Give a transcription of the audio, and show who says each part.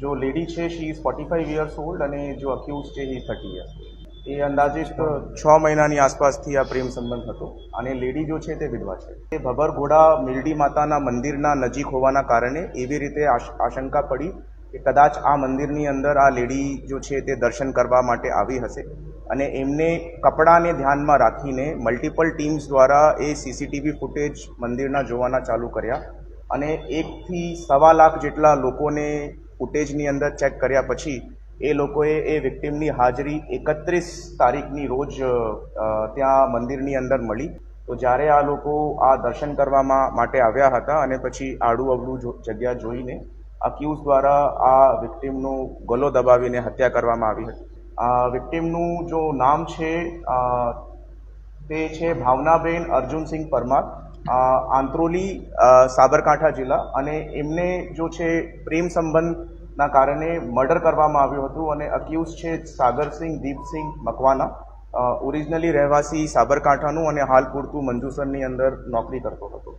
Speaker 1: जो लेडी છે she is 45 years old અને જો અક્યુઝ છે એ 30 યર્સ. એ અંદાજિત 6 મહિનાની આસપાસથી આ પ્રેમ સંબંધ હતો અને લેડી જો છે તે વિધવા છે. એ ભભરઘોડા મિલડી માતાના મંદિરના નજીક હોવાના કારણે એવી રીતે આશંકા પડી કે કદાચ આ મંદિરની અંદર આ લેડી જો છે તે દર્શન કરવા માટે આવી હશે અને એમને કપડાને ધ્યાનમાં રાખીને મલ્ટિપલ ટીમ્સ દ્વારા એ સીસીટીવી ફૂટેજ મંદિરના જોવાના ચાલુ કર્યા અને 1 થી 1.25 લાખ જેટલા લોકોને ફૂટેજની અંદર ચેક કર્યા પછી એ લોકોએ એ વિક્ટિમની હાજરી 31 તારીખની રોજ ત્યાં મંદિરની અંદર મળી. તો જ્યારે આ લોકો આ દર્શન કરવા માટે આવ્યા હતા અને પછી આડું અવળું જગ્યા જોઈને અક્યુઝ દ્વારા આ વિક્ટિમનો ગળો દબાવીને હત્યા કરવામાં આવી હતી. વિક્ટિમનું જો નામ છે તે છે ભાવનાબેન અર્જુનસિંહ પરમાર, આંત્રોલી, સાબરકાંઠા જિલ્લા. અને એમને જો છે પ્રેમ સંબંધના કારણે મર્ડર કરવામાં આવ્યું હતું અને અક્યુઝ છે સાગરસિંહ દીપસિંહ મકવાના, ઓરિજિનલી રહેવાસી સાબરકાંઠાનું અને હાલ પૂરતું મંજુસરની અંદર નોકરી કરતો હતો.